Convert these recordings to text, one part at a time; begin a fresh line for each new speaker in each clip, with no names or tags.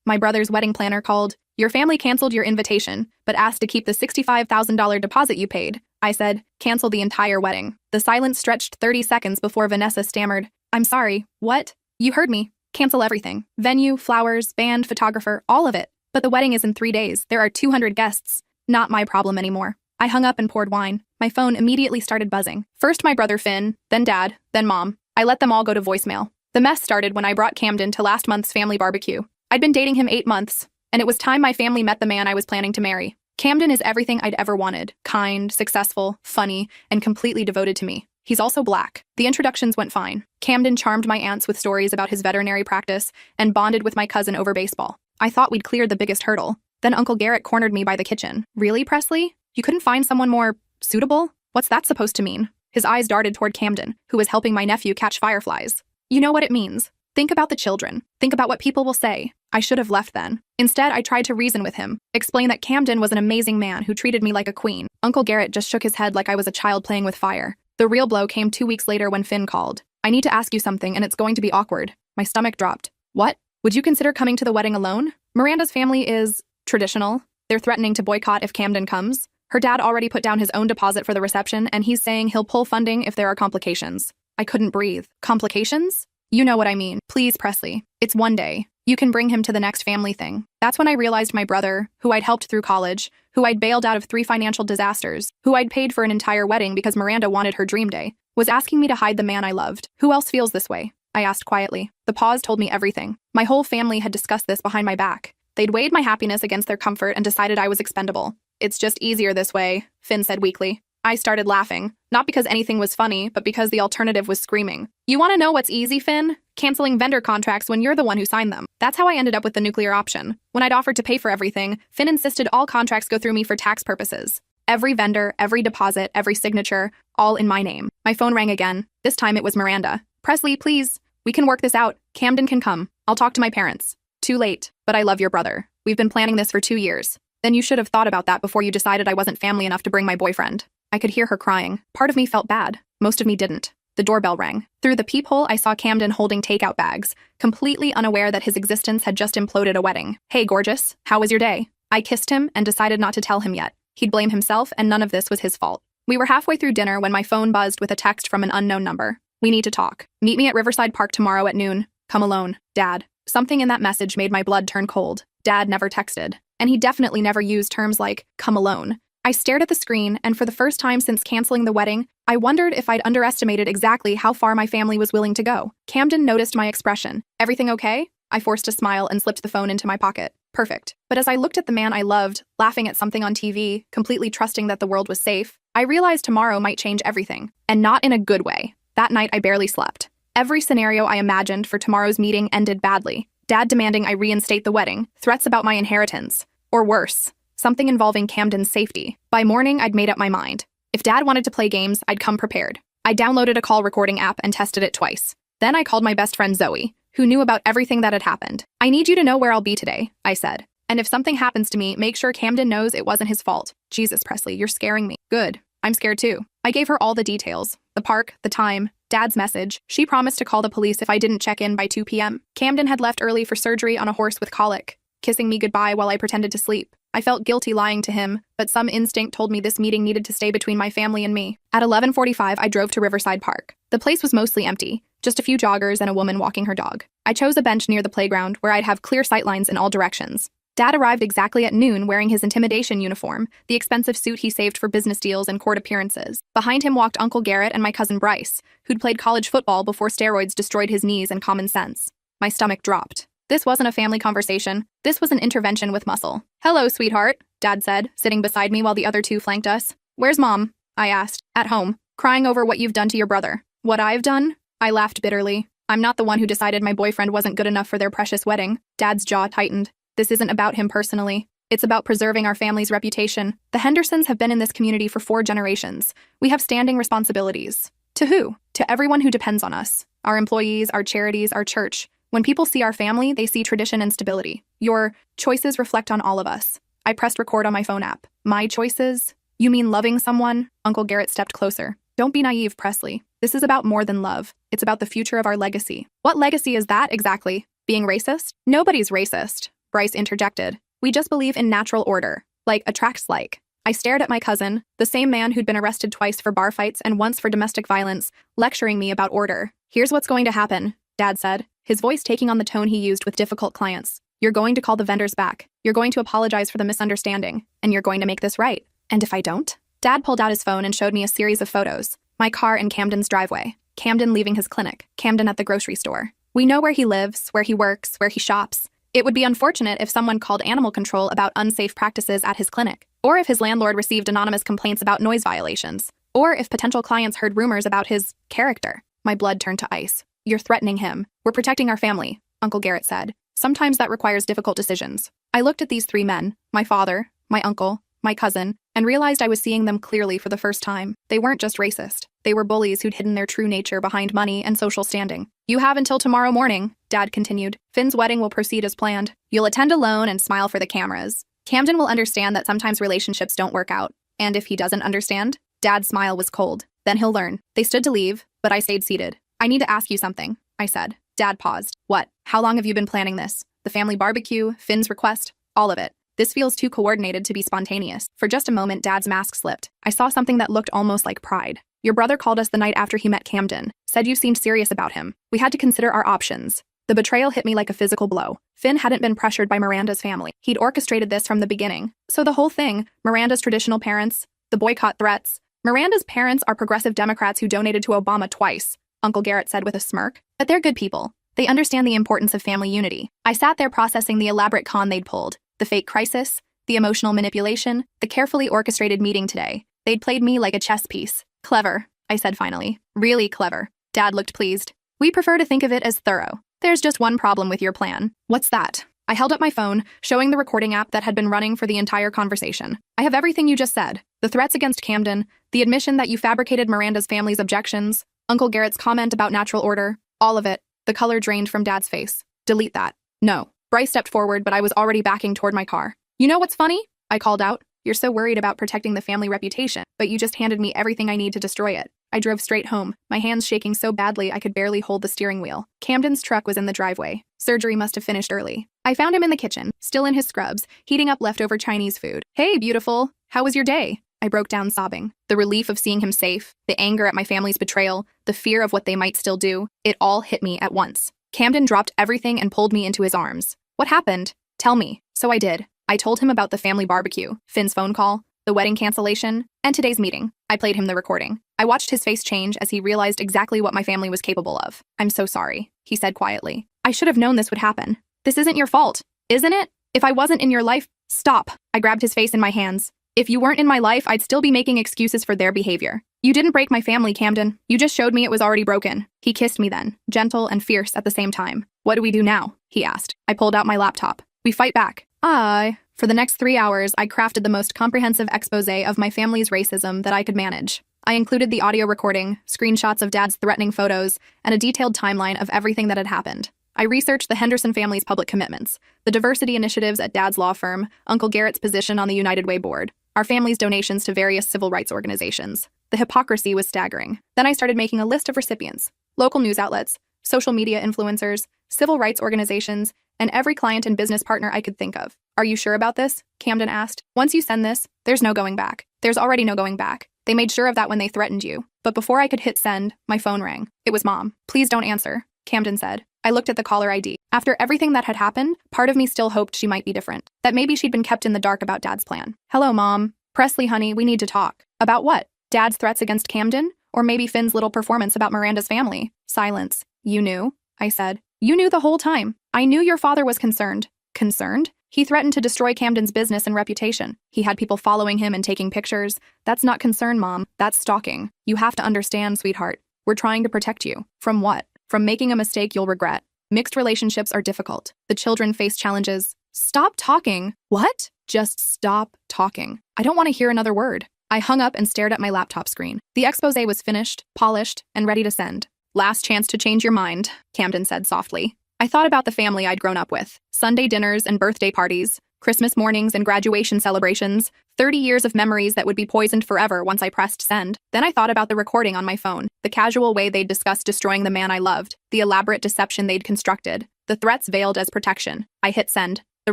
My brother's wedding planner called. Your family canceled your invitation, but asked to keep the $65,000 deposit you paid. I said, cancel the entire wedding. The silence stretched 30 seconds before Vanessa stammered. I'm sorry, what? You heard me. Cancel everything. Venue, flowers, band, photographer, all of it. But the wedding is in 3 days. There are 200 guests. Not my problem anymore. I hung up and poured wine. My phone immediately started buzzing. First my brother Finn, then Dad, then Mom. I let them all go to voicemail. The mess started when I brought Camden to last month's family barbecue. I'd been dating him 8 months, and it was time my family met the man I was planning to marry. Camden is everything I'd ever wanted. Kind, successful, funny, and completely devoted to me. He's also black. The introductions went fine. Camden charmed my aunts with stories about his veterinary practice and bonded with my cousin over baseball. I thought we'd cleared the biggest hurdle. Then Uncle Garrett cornered me by the kitchen. Really, Presley? You couldn't find someone more suitable? What's that supposed to mean? His eyes darted toward Camden, who was helping my nephew catch fireflies. You know what it means. Think about the children. Think about what people will say. I should have left then. Instead, I tried to reason with him, explain that Camden was an amazing man who treated me like a queen. Uncle Garrett just shook his head like I was a child playing with fire. The real blow came 2 weeks later when Finn called. I need to ask you something, and it's going to be awkward. My stomach dropped. What? Would you consider coming to the wedding alone? Miranda's family is traditional. They're threatening to boycott if Camden comes. Her dad already put down his own deposit for the reception, and he's saying he'll pull funding if there are complications. I couldn't breathe. Complications? You know what I mean. Please, Presley. It's one day. You can bring him to the next family thing. That's when I realized my brother, who I'd helped through college, who I'd bailed out of 3 financial disasters, who I'd paid for an entire wedding because Miranda wanted her dream day, was asking me to hide the man I loved. Who else feels this way? I asked quietly. The pause told me everything. My whole family had discussed this behind my back. They'd weighed my happiness against their comfort and decided I was expendable. It's just easier this way, Finn said weakly. I started laughing, not because anything was funny, but because the alternative was screaming. You want to know what's easy, Finn? Canceling vendor contracts when you're the one who signed them. That's how I ended up with the nuclear option. When I'd offered to pay for everything, Finn insisted all contracts go through me for tax purposes. Every vendor, every deposit, every signature, all in my name. My phone rang again. This time it was Miranda. Presley, please. We can work this out. Camden can come. I'll talk to my parents. Too late, but I love your brother. We've been planning this for 2 years. Then you should have thought about that before you decided I wasn't family enough to bring my boyfriend. I could hear her crying. Part of me felt bad. Most of me didn't. The doorbell rang. Through the peephole, I saw Camden holding takeout bags, completely unaware that his existence had just imploded a wedding. Hey, gorgeous. How was your day? I kissed him and decided not to tell him yet. He'd blame himself, and none of this was his fault. We were halfway through dinner when my phone buzzed with a text from an unknown number. We need to talk. Meet me at Riverside Park tomorrow at noon. Come alone. Dad. Something in that message made my blood turn cold. Dad never texted. And he definitely never used terms like, come alone. I stared at the screen, and for the first time since canceling the wedding, I wondered if I'd underestimated exactly how far my family was willing to go. Camden noticed my expression. Everything okay? I forced a smile and slipped the phone into my pocket. Perfect. But as I looked at the man I loved, laughing at something on TV, completely trusting that the world was safe, I realized tomorrow might change everything. And not in a good way. That night I barely slept. Every scenario I imagined for tomorrow's meeting ended badly. Dad demanding I reinstate the wedding, threats about my inheritance, or worse, something involving Camden's safety. By morning, I'd made up my mind. If Dad wanted to play games, I'd come prepared. I downloaded a call recording app and tested it twice. Then I called my best friend Zoe, who knew about everything that had happened. I need you to know where I'll be today, I said. And if something happens to me, make sure Camden knows it wasn't his fault. Jesus, Presley, you're scaring me. Good. I'm scared too. I gave her all the details. The park, the time, Dad's message. She promised to call the police if I didn't check in by 2 p.m. Camden had left early for surgery on a horse with colic, kissing me goodbye while I pretended to sleep. I felt guilty lying to him, but some instinct told me this meeting needed to stay between my family and me. At 11:45, I drove to Riverside Park. The place was mostly empty, just a few joggers and a woman walking her dog. I chose a bench near the playground where I'd have clear sightlines in all directions. Dad arrived exactly at noon wearing his intimidation uniform, the expensive suit he saved for business deals and court appearances. Behind him walked Uncle Garrett and my cousin Bryce, who'd played college football before steroids destroyed his knees and common sense. My stomach dropped. This wasn't a family conversation. This was an intervention with muscle. Hello, sweetheart, Dad said, sitting beside me while the other two flanked us. Where's Mom? I asked. At home, crying over what you've done to your brother. What I've done? I laughed bitterly. I'm not the one who decided my boyfriend wasn't good enough for their precious wedding. Dad's jaw tightened. This isn't about him personally. It's about preserving our family's reputation. The Hendersons have been in this community for 4 generations. We have standing responsibilities. To who? To everyone who depends on us. Our employees, our charities, our church. When people see our family, they see tradition and stability. Your choices reflect on all of us. I pressed record on my phone app. My choices? You mean loving someone? Uncle Garrett stepped closer. Don't be naive, Presley. This is about more than love. It's about the future of our legacy. What legacy is that exactly? Being racist? Nobody's racist. Bryce interjected. We just believe in natural order. Like attracts like. I stared at my cousin, the same man who'd been arrested twice for bar fights and once for domestic violence, lecturing me about order. Here's what's going to happen, Dad said, his voice taking on the tone he used with difficult clients. You're going to call the vendors back. You're going to apologize for the misunderstanding. And you're going to make this right. And if I don't? Dad pulled out his phone and showed me a series of photos. My car in Camden's driveway. Camden leaving his clinic. Camden at the grocery store. We know where he lives, where he works, where he shops. It would be unfortunate if someone called animal control about unsafe practices at his clinic, or if his landlord received anonymous complaints about noise violations, or if potential clients heard rumors about his character. My blood turned to ice. You're threatening him. We're protecting our family, Uncle Garrett said. Sometimes that requires difficult decisions. I looked at these three men, my father, my uncle, my cousin, and realized I was seeing them clearly for the first time. They weren't just racist. They were bullies who'd hidden their true nature behind money and social standing. You have until tomorrow morning, Dad continued. Finn's wedding will proceed as planned. You'll attend alone and smile for the cameras. Camden will understand that sometimes relationships don't work out. And if he doesn't understand, Dad's smile was cold. Then he'll learn. They stood to leave, but I stayed seated. I need to ask you something, I said. Dad paused. What? How long have you been planning this? The family barbecue, Finn's request, all of it. This feels too coordinated to be spontaneous. For just a moment, Dad's mask slipped. I saw something that looked almost like pride. Your brother called us the night after he met Camden, said you seemed serious about him. We had to consider our options. The betrayal hit me like a physical blow. Finn hadn't been pressured by Miranda's family. He'd orchestrated this from the beginning. So the whole thing, Miranda's traditional parents, the boycott threats. Miranda's parents are progressive Democrats who donated to Obama twice, Uncle Garrett said with a smirk. But they're good people. They understand the importance of family unity. I sat there processing the elaborate con they'd pulled, the fake crisis, the emotional manipulation, the carefully orchestrated meeting today. They'd played me like a chess piece. Clever, I said finally. Really clever. Dad looked pleased. We prefer to think of it as thorough. There's just one problem with your plan. What's that? I held up my phone, showing the recording app that had been running for the entire conversation. I have everything you just said. The threats against Camden, the admission that you fabricated Miranda's family's objections, Uncle Garrett's comment about natural order, all of it. The color drained from Dad's face. Delete that. No. Bryce stepped forward, but I was already backing toward my car. You know what's funny? I called out. You're so worried about protecting the family reputation, but you just handed me everything I need to destroy it. I drove straight home, my hands shaking so badly I could barely hold the steering wheel. Camden's truck was in the driveway. Surgery must have finished early. I found him in the kitchen, still in his scrubs, heating up leftover Chinese food. Hey, beautiful. How was your day? I broke down sobbing. The relief of seeing him safe, the anger at my family's betrayal, the fear of what they might still do, it all hit me at once. Camden dropped everything and pulled me into his arms. What happened? Tell me. So I did. I told him about the family barbecue, Finn's phone call, the wedding cancellation, and today's meeting. I played him the recording. I watched his face change as he realized exactly what my family was capable of. I'm so sorry, he said quietly. I should have known this would happen. This isn't your fault, isn't it? If I wasn't in your life, stop. I grabbed his face in my hands. If you weren't in my life, I'd still be making excuses for their behavior. You didn't break my family, Camden. You just showed me it was already broken. He kissed me then, gentle and fierce at the same time. What do we do now? He asked. I pulled out my laptop. We fight back. For the next 3 hours, I crafted the most comprehensive expose of my family's racism that I could manage. I included the audio recording, screenshots of Dad's threatening photos, and a detailed timeline of everything that had happened. I researched the Henderson family's public commitments, the diversity initiatives at Dad's law firm, Uncle Garrett's position on the United Way board, our family's donations to various civil rights organizations. The hypocrisy was staggering. Then I started making a list of recipients, local news outlets, social media influencers, civil rights organizations, and every client and business partner I could think of. Are you sure about this? Camden asked. Once you send this, there's no going back. There's already no going back. They made sure of that when they threatened you. But before I could hit send, my phone rang. It was Mom. Please don't answer, Camden said. I looked at the caller ID. After everything that had happened, part of me still hoped she might be different. That maybe she'd been kept in the dark about Dad's plan. Hello, Mom. Presley, honey, we need to talk. About what? Dad's threats against Camden? Or maybe Finn's little performance about Miranda's family? Silence. You knew? I said. You knew the whole time. I knew your father was concerned. Concerned? He threatened to destroy Camden's business and reputation. He had people following him and taking pictures. That's not concern, Mom. That's stalking. You have to understand, sweetheart. We're trying to protect you. From what? From making a mistake you'll regret. Mixed relationships are difficult. The children face challenges. Stop talking. What? Just stop talking. I don't want to hear another word. I hung up and stared at my laptop screen. The expose was finished, polished, and ready to send. Last chance to change your mind, Camden said softly. I thought about the family I'd grown up with. Sunday dinners and birthday parties, Christmas mornings and graduation celebrations, 30 years of memories that would be poisoned forever once I pressed send. Then I thought about the recording on my phone, the casual way they'd discussed destroying the man I loved, the elaborate deception they'd constructed, the threats veiled as protection. I hit send. The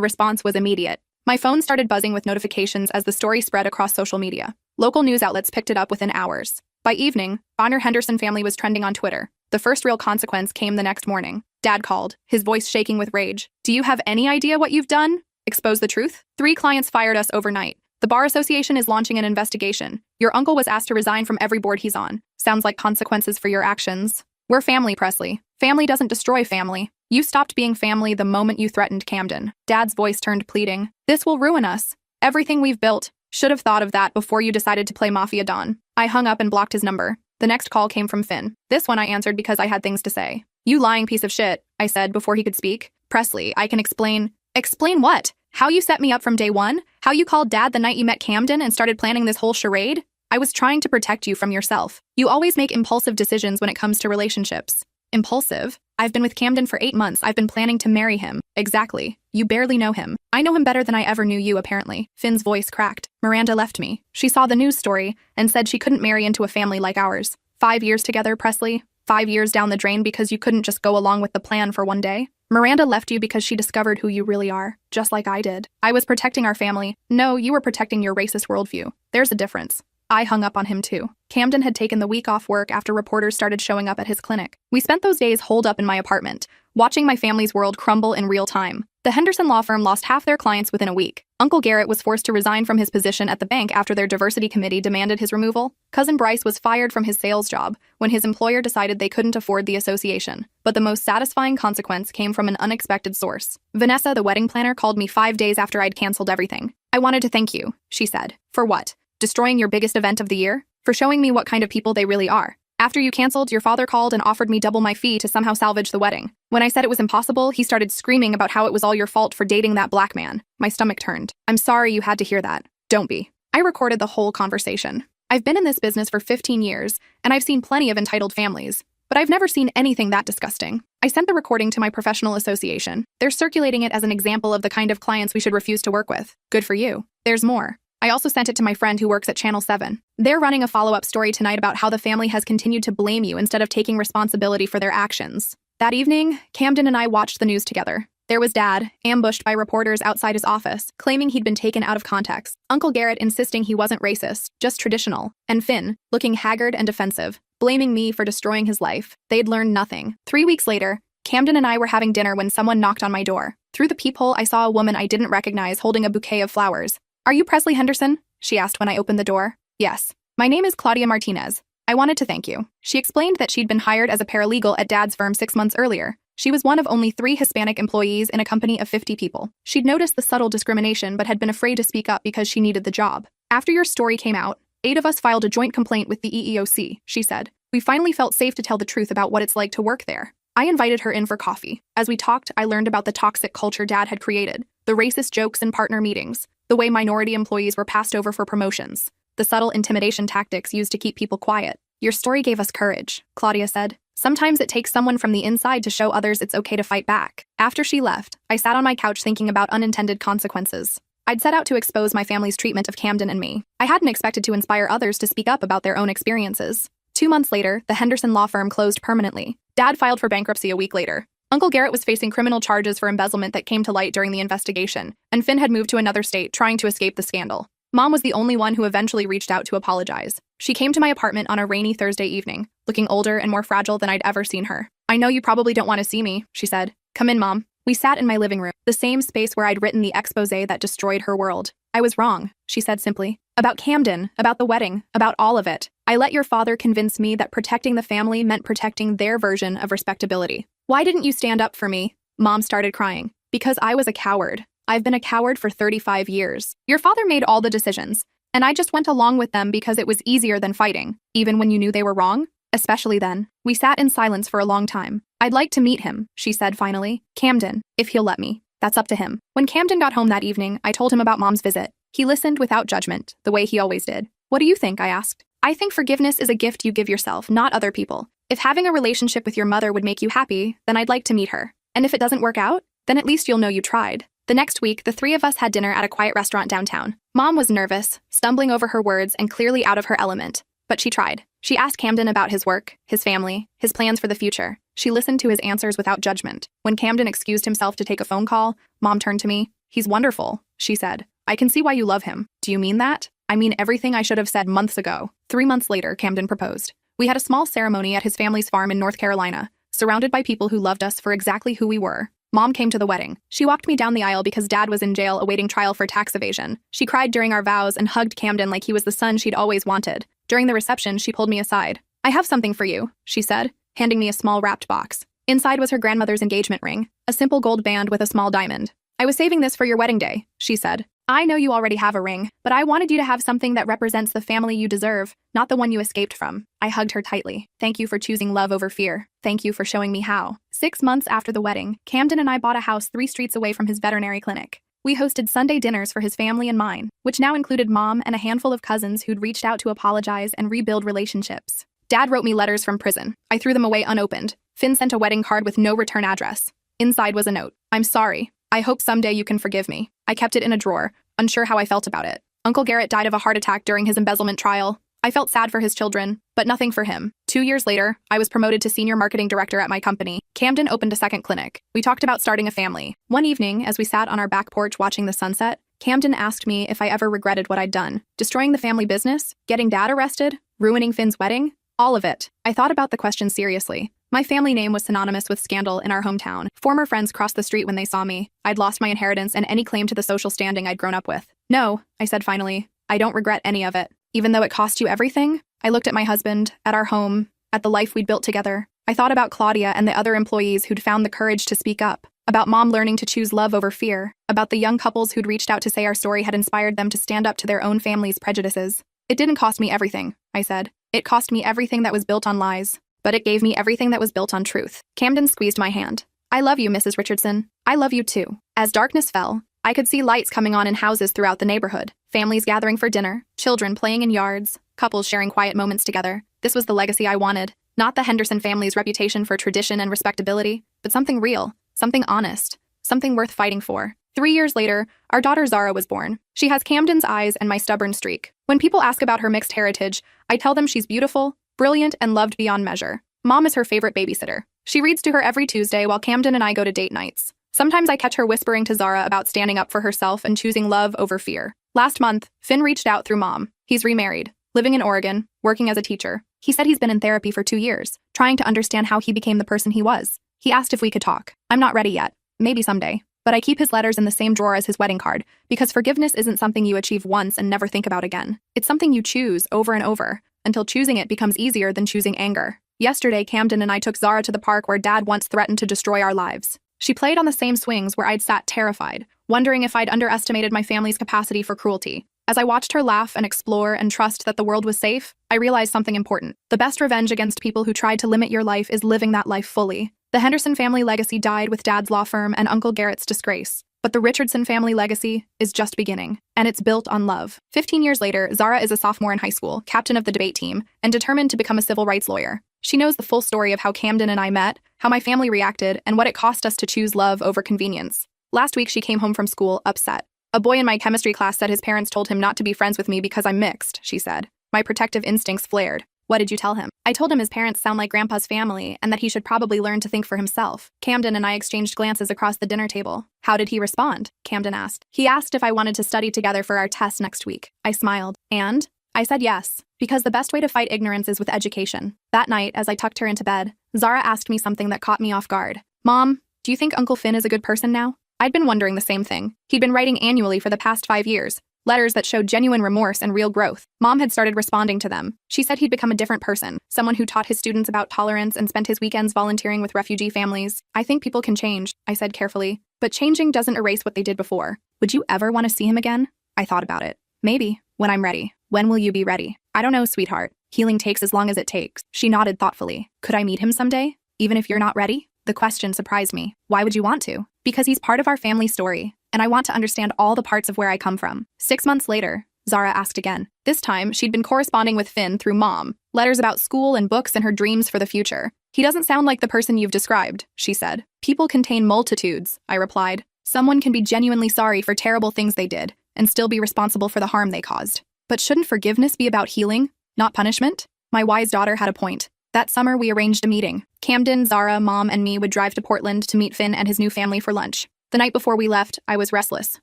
response was immediate. My phone started buzzing with notifications as the story spread across social media. Local news outlets picked it up within hours. By evening, Bonner Henderson family was trending on Twitter. The first real consequence came the next morning. Dad called, his voice shaking with rage. Do you have any idea what you've done? Expose the truth? 3 clients fired us overnight. The Bar Association is launching an investigation. Your uncle was asked to resign from every board he's on. Sounds like consequences for your actions. We're family, Presley. Family doesn't destroy family. You stopped being family the moment you threatened Camden. Dad's voice turned pleading. This will ruin us. Everything we've built. Should have thought of that before you decided to play Mafia Don. I hung up and blocked his number. The next call came from Finn. This one I answered because I had things to say. You lying piece of shit, I said before he could speak. Presley, I can explain. Explain what? How you set me up from day one? How you called Dad the night you met Camden and started planning this whole charade? I was trying to protect you from yourself. You always make impulsive decisions when it comes to relationships. Impulsive? I've been with Camden for 8 months. I've been planning to marry him. Exactly. You barely know him. I know him better than I ever knew you, apparently. Finn's voice cracked. Miranda left me. She saw the news story and said she couldn't marry into a family like ours. 5 years together, Presley. 5 years down the drain because you couldn't just go along with the plan for one day. Miranda left you because she discovered who you really are, just like I did. I was protecting our family. No, you were protecting your racist worldview. There's a difference. I hung up on him too. Camden had taken the week off work after reporters started showing up at his clinic. We spent those days holed up in my apartment, watching my family's world crumble in real time. The Henderson law firm lost half their clients within a week. Uncle Garrett was forced to resign from his position at the bank after their diversity committee demanded his removal. Cousin Bryce was fired from his sales job when his employer decided they couldn't afford the association. But the most satisfying consequence came from an unexpected source. Vanessa, the wedding planner, called me 5 days after I'd canceled everything. I wanted to thank you, she said. For what? Destroying your biggest event of the year? For showing me what kind of people they really are. After you canceled, your father called and offered me double my fee to somehow salvage the wedding. When I said it was impossible, he started screaming about how it was all your fault for dating that black man. My stomach turned. I'm sorry you had to hear that. Don't be. I recorded the whole conversation. I've been in this business for 15 years, and I've seen plenty of entitled families, but I've never seen anything that disgusting. I sent the recording to my professional association. They're circulating it as an example of the kind of clients we should refuse to work with. Good for you. There's more. I also sent it to my friend who works at Channel 7. They're running a follow-up story tonight about how the family has continued to blame you instead of taking responsibility for their actions. That evening, Camden and I watched the news together. There was Dad, ambushed by reporters outside his office, claiming he'd been taken out of context. Uncle Garrett insisting he wasn't racist, just traditional. And Finn, looking haggard and defensive, blaming me for destroying his life. They'd learned nothing. 3 weeks later, Camden and I were having dinner when someone knocked on my door. Through the peephole, I saw a woman I didn't recognize holding a bouquet of flowers. Are you Presley Henderson? She asked when I opened the door. Yes. My name is Claudia Martinez. I wanted to thank you. She explained that she'd been hired as a paralegal at Dad's firm 6 months earlier. She was one of only 3 Hispanic employees in a company of 50 people. She'd noticed the subtle discrimination but had been afraid to speak up because she needed the job. After your story came out, 8 of us filed a joint complaint with the EEOC, she said. We finally felt safe to tell the truth about what it's like to work there. I invited her in for coffee. As we talked, I learned about the toxic culture Dad had created, the racist jokes in partner meetings, the way minority employees were passed over for promotions, the subtle intimidation tactics used to keep people quiet. Your story gave us courage, Claudia said. Sometimes it takes someone from the inside to show others it's okay to fight back. After she left, I sat on my couch thinking about unintended consequences. I'd set out to expose my family's treatment of Camden and me. I hadn't expected to inspire others to speak up about their own experiences. 2 months later, the Henderson law firm closed permanently. Dad filed for bankruptcy a week later. Uncle Garrett was facing criminal charges for embezzlement that came to light during the investigation, and Finn had moved to another state trying to escape the scandal. Mom was the only one who eventually reached out to apologize. She came to my apartment on a rainy Thursday evening, looking older and more fragile than I'd ever seen her. I know you probably don't want to see me, she said. Come in, Mom. We sat in my living room, the same space where I'd written the expose that destroyed her world. I was wrong, she said simply. About Camden, about the wedding, about all of it. I let your father convince me that protecting the family meant protecting their version of respectability. Why didn't you stand up for me? Mom started crying. Because I was a coward. I've been a coward for 35 years. Your father made all the decisions, and I just went along with them because it was easier than fighting, even when you knew they were wrong. Especially then. We sat in silence for a long time. I'd like to meet him, she said finally. Camden, if he'll let me. That's up to him. When Camden got home that evening, I told him about Mom's visit. He listened without judgment, the way he always did. What do you think? I asked. I think forgiveness is a gift you give yourself, not other people. If having a relationship with your mother would make you happy, then I'd like to meet her. And if it doesn't work out, then at least you'll know you tried. The next week, the 3 of us had dinner at a quiet restaurant downtown. Mom was nervous, stumbling over her words and clearly out of her element. But she tried. She asked Camden about his work, his family, his plans for the future. She listened to his answers without judgment. When Camden excused himself to take a phone call, Mom turned to me. He's wonderful, she said. I can see why you love him. Do you mean that? I mean everything I should have said months ago. 3 months later, Camden proposed. We had a small ceremony at his family's farm in North Carolina, surrounded by people who loved us for exactly who we were. Mom came to the wedding. She walked me down the aisle because Dad was in jail awaiting trial for tax evasion. She cried during our vows and hugged Camden like he was the son she'd always wanted. During the reception, she pulled me aside. I have something for you, she said, handing me a small wrapped box. Inside was her grandmother's engagement ring, a simple gold band with a small diamond. I was saving this for your wedding day, she said. I know you already have a ring, but I wanted you to have something that represents the family you deserve, not the one you escaped from. I hugged her tightly. Thank you for choosing love over fear. Thank you for showing me how. 6 months after the wedding, Camden and I bought a house 3 streets away from his veterinary clinic. We hosted Sunday dinners for his family and mine, which now included Mom and a handful of cousins who'd reached out to apologize and rebuild relationships. Dad wrote me letters from prison. I threw them away unopened. Finn sent a wedding card with no return address. Inside was a note. I'm sorry. I hope someday you can forgive me. I kept it in a drawer, unsure how I felt about it. Uncle Garrett died of a heart attack during his embezzlement trial. I felt sad for his children, but nothing for him. 2 years later, I was promoted to senior marketing director at my company. Camden opened a second clinic. We talked about starting a family. One evening, as we sat on our back porch watching the sunset, Camden asked me if I ever regretted what I'd done. Destroying the family business? Getting Dad arrested? Ruining Finn's wedding? All of it. I thought about the question seriously. My family name was synonymous with scandal in our hometown. Former friends crossed the street when they saw me. I'd lost my inheritance and any claim to the social standing I'd grown up with. No, I said finally. I don't regret any of it. Even though it cost you everything? I looked at my husband, at our home, at the life we'd built together. I thought about Claudia and the other employees who'd found the courage to speak up. About Mom learning to choose love over fear. About the young couples who'd reached out to say our story had inspired them to stand up to their own family's prejudices. It didn't cost me everything, I said. It cost me everything that was built on lies. But it gave me everything that was built on truth. Camden squeezed my hand. I love you, Mrs. Richardson. I love you too. As darkness fell, I could see lights coming on in houses throughout the neighborhood. Families gathering for dinner, children playing in yards, couples sharing quiet moments together. This was the legacy I wanted. Not the Henderson family's reputation for tradition and respectability, but something real, something honest, something worth fighting for. 3 years later, our daughter Zara was born. She has Camden's eyes and my stubborn streak. When people ask about her mixed heritage, I tell them she's beautiful, brilliant, and loved beyond measure. Mom is her favorite babysitter. She reads to her every Tuesday while Camden and I go to date nights. Sometimes I catch her whispering to Zara about standing up for herself and choosing love over fear. Last month, Finn reached out through Mom. He's remarried, living in Oregon, working as a teacher. He said he's been in therapy for 2 years, trying to understand how he became the person he was. He asked if we could talk. I'm not ready yet. Maybe someday. But I keep his letters in the same drawer as his wedding card, because forgiveness isn't something you achieve once and never think about again. It's something you choose over and over, until choosing it becomes easier than choosing anger. Yesterday, Camden and I took Zara to the park where Dad once threatened to destroy our lives. She played on the same swings where I'd sat terrified, wondering if I'd underestimated my family's capacity for cruelty. As I watched her laugh and explore and trust that the world was safe, I realized something important. The best revenge against people who tried to limit your life is living that life fully. The Henderson family legacy died with Dad's law firm and Uncle Garrett's disgrace. But the Richardson family legacy is just beginning, and it's built on love. 15 years later, Zara is a sophomore in high school, captain of the debate team, and determined to become a civil rights lawyer. She knows the full story of how Camden and I met, how my family reacted, and what it cost us to choose love over convenience. Last week, she came home from school, upset. A boy in my chemistry class said his parents told him not to be friends with me because I'm mixed, she said. My protective instincts flared. What did you tell him? I told him his parents sound like Grandpa's family and that he should probably learn to think for himself. Camden and I exchanged glances across the dinner table. How did he respond? Camden asked. He asked if I wanted to study together for our test next week. I smiled. And? I said yes, because the best way to fight ignorance is with education. That night, as I tucked her into bed, Zara asked me something that caught me off guard. Mom, do you think Uncle Finn is a good person now? I'd been wondering the same thing. He'd been writing annually for the past 5 years. Letters that showed genuine remorse and real growth. Mom had started responding to them. She said he'd become a different person, someone who taught his students about tolerance and spent his weekends volunteering with refugee families. I think people can change, I said carefully, but changing doesn't erase what they did before. Would you ever want to see him again? I thought about it. Maybe, when I'm ready. When will you be ready? I don't know, sweetheart. Healing takes as long as it takes. She nodded thoughtfully. Could I meet him someday? Even if you're not ready? The question surprised me. Why would you want to? Because he's part of our family story, and I want to understand all the parts of where I come from. 6 months later, Zara asked again. This time, she'd been corresponding with Finn through Mom, letters about school and books and her dreams for the future. He doesn't sound like the person you've described, she said. People contain multitudes, I replied. Someone can be genuinely sorry for terrible things they did, and still be responsible for the harm they caused. But shouldn't forgiveness be about healing, not punishment? My wise daughter had a point. That summer, we arranged a meeting. Camden, Zara, Mom, and me would drive to Portland to meet Finn and his new family for lunch. The night before we left, I was restless.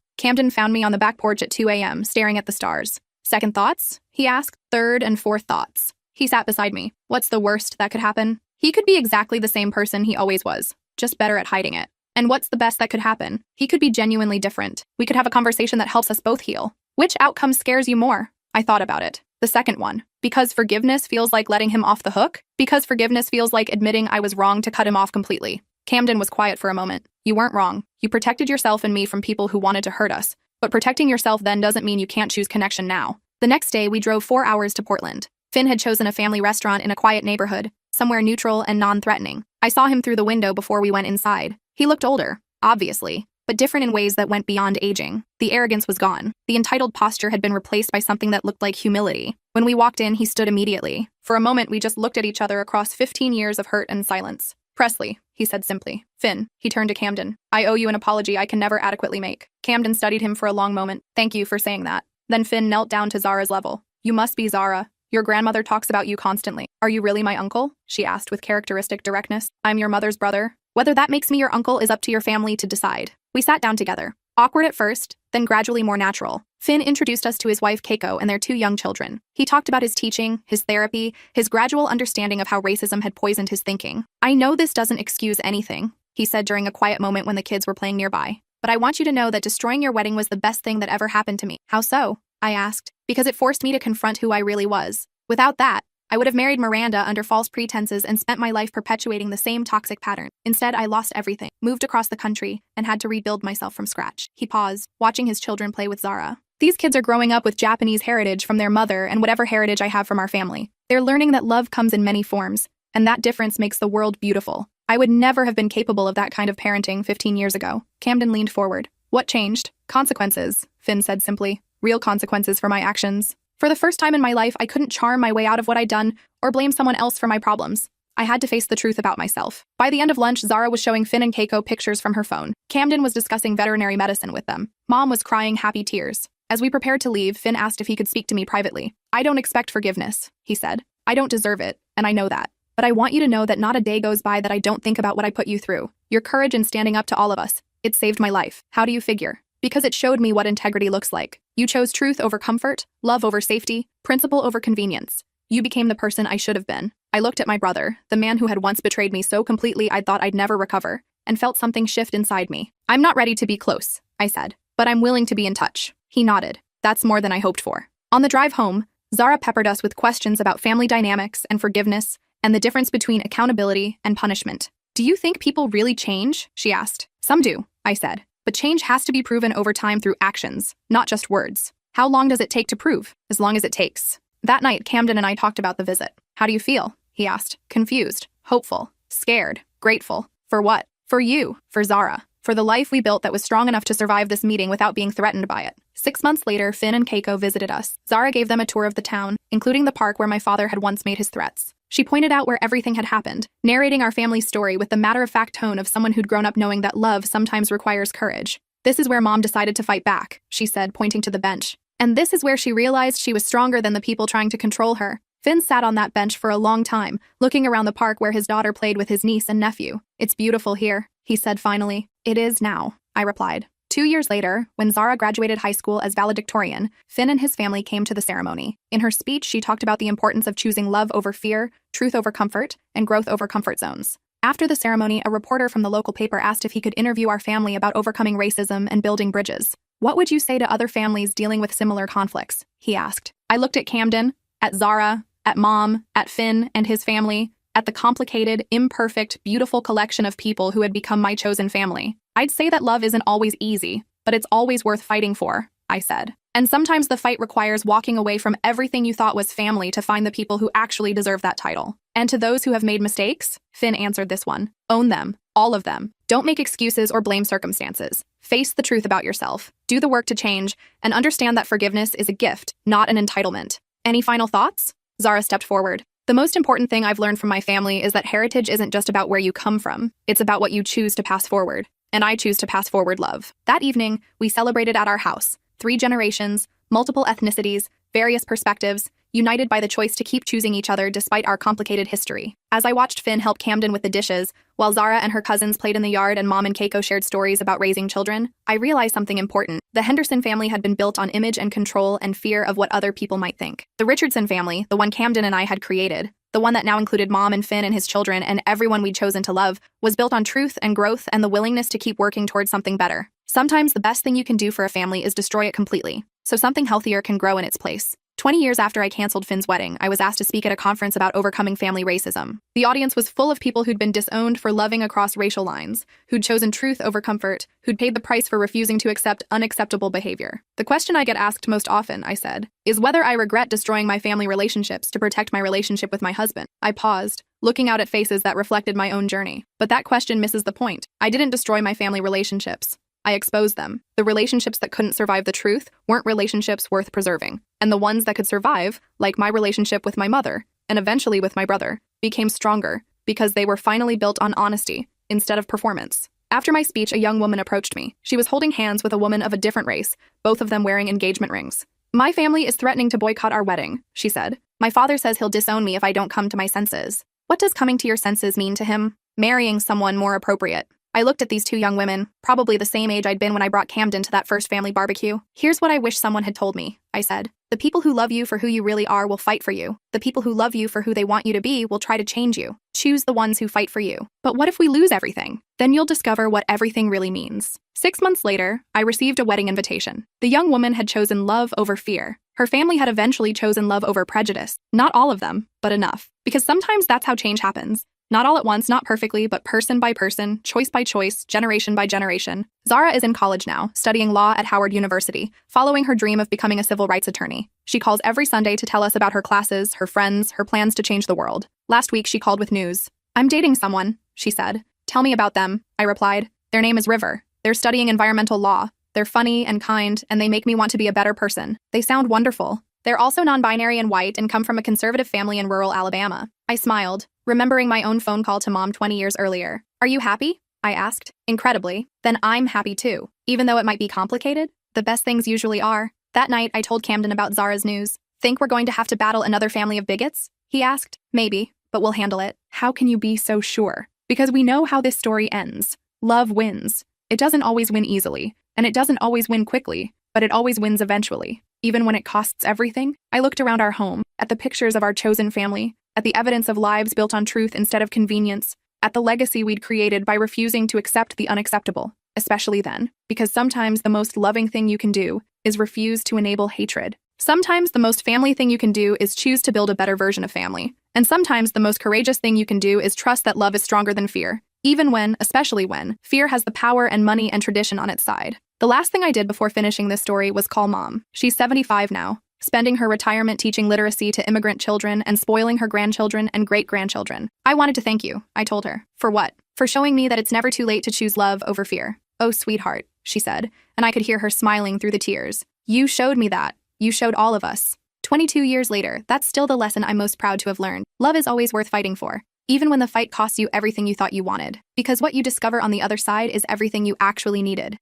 Camden found me on the back porch at 2 a.m., staring at the stars. Second thoughts? He asked. Third and fourth thoughts. He sat beside me. What's the worst that could happen? He could be exactly the same person he always was, just better at hiding it. And what's the best that could happen? He could be genuinely different. We could have a conversation that helps us both heal. Which outcome scares you more? I thought about it. The second one. Because forgiveness feels like letting him off the hook? Because forgiveness feels like admitting I was wrong to cut him off completely. Camden was quiet for a moment. You weren't wrong. You protected yourself and me from people who wanted to hurt us. But protecting yourself then doesn't mean you can't choose connection now. The next day, we drove 4 hours to Portland. Finn had chosen a family restaurant in a quiet neighborhood, somewhere neutral and non-threatening. I saw him through the window before we went inside. He looked older, obviously, but different in ways that went beyond aging. The arrogance was gone. The entitled posture had been replaced by something that looked like humility. When we walked in, he stood immediately. For a moment, we just looked at each other across 15 years of hurt and silence. Presley, he said simply. Finn, he turned to Camden. I owe you an apology I can never adequately make. Camden studied him for a long moment. Thank you for saying that. Then Finn knelt down to Zara's level. You must be Zara. Your grandmother talks about you constantly. Are you really my uncle? She asked with characteristic directness. I'm your mother's brother. Whether that makes me your uncle is up to your family to decide. We sat down together. Awkward at first, then gradually more natural. Finn introduced us to his wife Keiko and their 2 young children. He talked about his teaching, his therapy, his gradual understanding of how racism had poisoned his thinking. I know this doesn't excuse anything, he said during a quiet moment when the kids were playing nearby. But I want you to know that destroying your wedding was the best thing that ever happened to me. How so? I asked. Because it forced me to confront who I really was. Without that, I would have married Miranda under false pretenses and spent my life perpetuating the same toxic pattern. Instead, I lost everything, moved across the country, and had to rebuild myself from scratch. He paused, watching his children play with Zara. These kids are growing up with Japanese heritage from their mother and whatever heritage I have from our family. They're learning that love comes in many forms, and that difference makes the world beautiful. I would never have been capable of that kind of parenting 15 years ago. Camden leaned forward. What changed? Consequences, Finn said simply. Real consequences for my actions. For the first time in my life, I couldn't charm my way out of what I'd done or blame someone else for my problems. I had to face the truth about myself. By the end of lunch, Zara was showing Finn and Keiko pictures from her phone. Camden was discussing veterinary medicine with them. Mom was crying happy tears. As we prepared to leave, Finn asked if he could speak to me privately. I don't expect forgiveness, he said. I don't deserve it, and I know that. But I want you to know that not a day goes by that I don't think about what I put you through. Your courage in standing up to all of us. It saved my life. How do you figure? Because it showed me what integrity looks like. You chose truth over comfort, love over safety, principle over convenience. You became the person I should have been. I looked at my brother, the man who had once betrayed me so completely I thought I'd never recover, and felt something shift inside me. I'm not ready to be close, I said, but I'm willing to be in touch. He nodded. That's more than I hoped for. On the drive home, Zara peppered us with questions about family dynamics and forgiveness and the difference between accountability and punishment. Do you think people really change? She asked. Some do, I said. But change has to be proven over time through actions, not just words. How long does it take to prove? As long as it takes. That night, Camden and I talked about the visit. How do you feel? He asked. Confused, hopeful, scared, grateful. For what? For you, for Zara, for the life we built that was strong enough to survive this meeting without being threatened by it. 6 months later, Finn and Keiko visited us. Zara gave them a tour of the town, including the park where my father had once made his threats. She pointed out where everything had happened, narrating our family's story with the matter-of-fact tone of someone who'd grown up knowing that love sometimes requires courage. This is where Mom decided to fight back, she said, pointing to the bench. And this is where she realized she was stronger than the people trying to control her. Finn sat on that bench for a long time, looking around the park where his daughter played with his niece and nephew. It's beautiful here, he said finally. It is now, I replied. 2 years later, when Zara graduated high school as valedictorian, Finn and his family came to the ceremony. In her speech, she talked about the importance of choosing love over fear, truth over comfort, and growth over comfort zones. After the ceremony, a reporter from the local paper asked if he could interview our family about overcoming racism and building bridges. What would you say to other families dealing with similar conflicts? He asked. I looked at Camden, at Zara, at Mom, at Finn and his family, at the complicated, imperfect, beautiful collection of people who had become my chosen family. I'd say that love isn't always easy, but it's always worth fighting for, I said. And sometimes the fight requires walking away from everything you thought was family to find the people who actually deserve that title. And to those who have made mistakes, Finn answered this one. Own them, all of them. Don't make excuses or blame circumstances. Face the truth about yourself, do the work to change, and understand that forgiveness is a gift, not an entitlement. Any final thoughts? Zara stepped forward. The most important thing I've learned from my family is that heritage isn't just about where you come from, it's about what you choose to pass forward. And I choose to pass forward love. That evening, we celebrated at our house. 3 generations, multiple ethnicities, various perspectives, united by the choice to keep choosing each other despite our complicated history. As I watched Finn help Camden with the dishes, while Zara and her cousins played in the yard and Mom and Keiko shared stories about raising children, I realized something important. The Henderson family had been built on image and control and fear of what other people might think. The Richardson family, the one Camden and I had created, the one that now included Mom and Finn and his children and everyone we'd chosen to love, was built on truth and growth and the willingness to keep working towards something better. Sometimes the best thing you can do for a family is destroy it completely, so something healthier can grow in its place. 20 years after I canceled Finn's wedding, I was asked to speak at a conference about overcoming family racism. The audience was full of people who'd been disowned for loving across racial lines, who'd chosen truth over comfort, who'd paid the price for refusing to accept unacceptable behavior. The question I get asked most often, I said, is whether I regret destroying my family relationships to protect my relationship with my husband. I paused, looking out at faces that reflected my own journey. But that question misses the point. I didn't destroy my family relationships. I exposed them. The relationships that couldn't survive the truth weren't relationships worth preserving. And the ones that could survive, like my relationship with my mother, and eventually with my brother, became stronger because they were finally built on honesty instead of performance. After my speech, a young woman approached me. She was holding hands with a woman of a different race, both of them wearing engagement rings. "My family is threatening to boycott our wedding," she said. "My father says he'll disown me if I don't come to my senses." What does coming to your senses mean to him? Marrying someone more appropriate. I looked at these two young women, probably the same age I'd been when I brought Camden to that first family barbecue. "Here's what I wish someone had told me," I said. "The people who love you for who you really are will fight for you. The people who love you for who they want you to be will try to change you. Choose the ones who fight for you. But what if we lose everything? Then you'll discover what everything really means." 6 months later, I received a wedding invitation. The young woman had chosen love over fear. Her family had eventually chosen love over prejudice. Not all of them, but enough. Because sometimes that's how change happens. Not all at once, not perfectly, but person by person, choice by choice, generation by generation. Zara is in college now, studying law at Howard University, following her dream of becoming a civil rights attorney. She calls every Sunday to tell us about her classes, her friends, her plans to change the world. Last week, she called with news. "I'm dating someone," she said. "Tell me about them," I replied. "Their name is River. They're studying environmental law. They're funny and kind, and they make me want to be a better person. They sound wonderful. They're also non-binary and white and come from a conservative family in rural Alabama." I smiled, remembering my own phone call to Mom 20 years earlier. "Are you happy?" I asked. "Incredibly." "Then I'm happy too. Even though it might be complicated, the best things usually are." That night, I told Camden about Zara's news. "Think we're going to have to battle another family of bigots?" he asked. "Maybe, but we'll handle it." "How can you be so sure?" "Because we know how this story ends. Love wins. It doesn't always win easily, and it doesn't always win quickly, but it always wins eventually. Even when it costs everything." I looked around our home, at the pictures of our chosen family, at the evidence of lives built on truth instead of convenience, at the legacy we'd created by refusing to accept the unacceptable, especially then, because sometimes the most loving thing you can do is refuse to enable hatred. Sometimes the most family thing you can do is choose to build a better version of family. And sometimes the most courageous thing you can do is trust that love is stronger than fear, even when, especially when, fear has the power and money and tradition on its side. The last thing I did before finishing this story was call Mom. She's 75 now, spending her retirement teaching literacy to immigrant children and spoiling her grandchildren and great-grandchildren. "I wanted to thank you," I told her. "For what?" "For showing me that it's never too late to choose love over fear." "Oh, sweetheart," she said, and I could hear her smiling through the tears. "You showed me that. You showed all of us." 22 years later, that's still the lesson I'm most proud to have learned. Love is always worth fighting for, even when the fight costs you everything you thought you wanted. Because what you discover on the other side is everything you actually needed.